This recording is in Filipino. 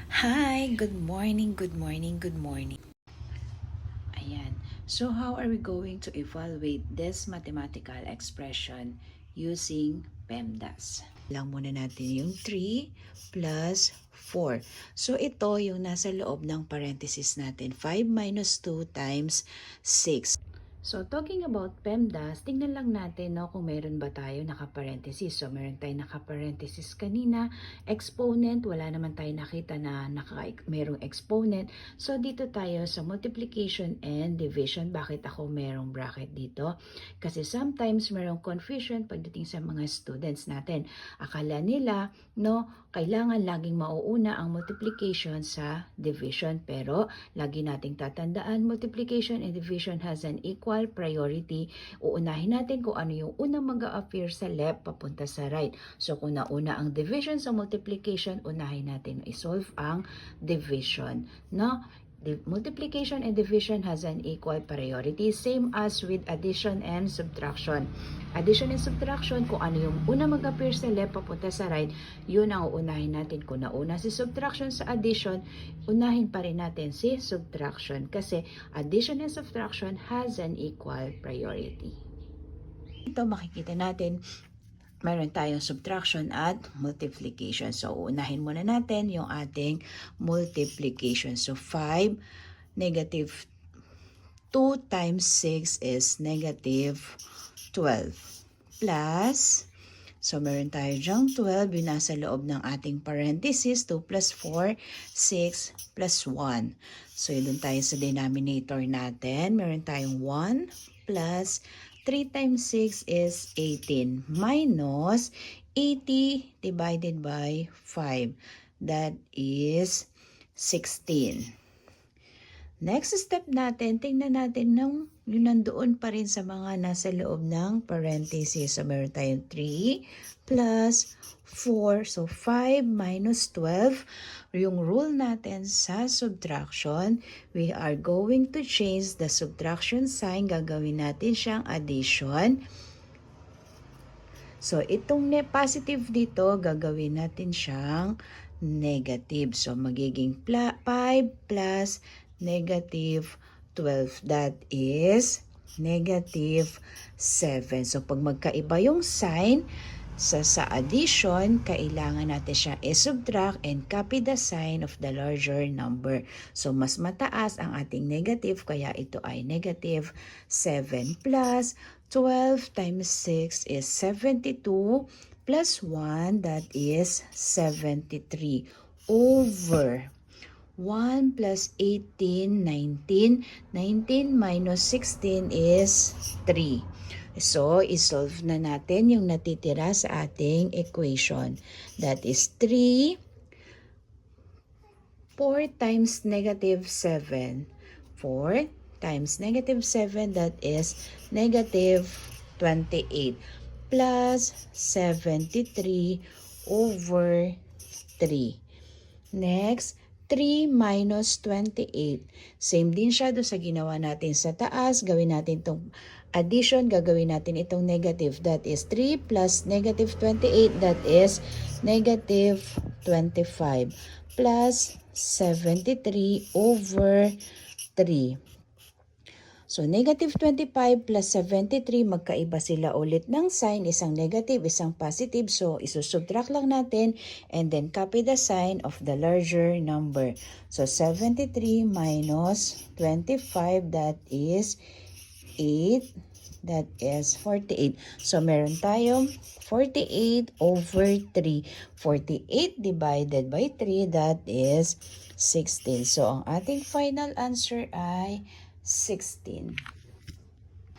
Hi! Good morning, good morning, good morning. Ayan. So how are we going to evaluate this mathematical expression using PEMDAS? Lang muna natin yung 3 plus 4. So ito yung nasa loob ng parenthesis natin. 5 minus 2 times 6. So, talking about PEMDAS, tingnan lang natin no, kung meron ba tayo naka-parenthesis. So, meron tayo naka-parenthesis kanina. Exponent, wala naman tayo nakita na merong exponent. So, dito tayo sa multiplication and division. Bakit ako merong bracket dito? Kasi sometimes merong confusion pagdating sa mga students natin. Akala nila, no, kailangan laging mauuna ang multiplication sa division. Pero, lagi nating tatandaan, multiplication and division has an equal priority. Uunahin natin kung ano yung unang mag-a-appear sa left papunta sa right. So kung nauna ang division sa multiplication, unahin natin i-solve ang division. No? The multiplication and division has an equal priority, same as with addition and subtraction. Addition and subtraction, kung ano yung una mag-appear sa left papunta sa right, yun ang uunahin natin. Kung nauna si subtraction sa addition, unahin pa rin natin si subtraction kasi addition and subtraction has an equal priority. Ito makikita natin meron tayong subtraction at multiplication. So, unahin muna natin yung ating multiplication. So, 5, negative 2 times 6 is negative 12. Plus, so meron tayo dyang 12, yung nasa loob ng ating parenthesis, 2 plus 4, 6 plus 1. So, yun tayo sa denominator natin. Meron tayong 1 plus 3 times 6 is 18 minus 80 divided by 5. That is 16. Next step natin, tingnan natin yung nandoon pa rin sa mga nasa loob ng parenthesis. So, meron tayong 3 plus 4. So, 5 minus 12. Yung rule natin sa subtraction, we are going to change the subtraction sign. Gagawin natin siyang addition. So, itong positive dito, gagawin natin siyang negative. So, magiging 5 plus negative 12. That is negative 7. So, pag magkaiba yung sign, sa addition, kailangan natin siya i-subtract and copy the sign of the larger number. So, mas mataas ang ating negative, kaya ito ay negative 7 plus 12 times 6 is 72 plus 1, that is 73 over 1 plus 18, 19. 19 minus 16 is 3. So, isolve na natin yung natitira sa ating equation. That is 3. 4 times negative 7. 4 times negative 7, that is negative 28. Plus 73 over 3. Next, 3 minus 28. Same din siya doon sa ginawa natin sa taas. Gawin natin itong addition. Gagawin natin itong negative. That is 3 plus negative 28. That is negative 25. Plus 73 over 3. So, negative 25 plus 73, magkaiba sila ulit ng sign, isang negative, isang positive. So, isusubtract lang natin and then copy the sign of the larger number. So, 73 minus 25, that is 8, that is 48. So, meron tayong 48 over 3. 48 divided by 3, that is 16. So, ang ating final answer ay 16.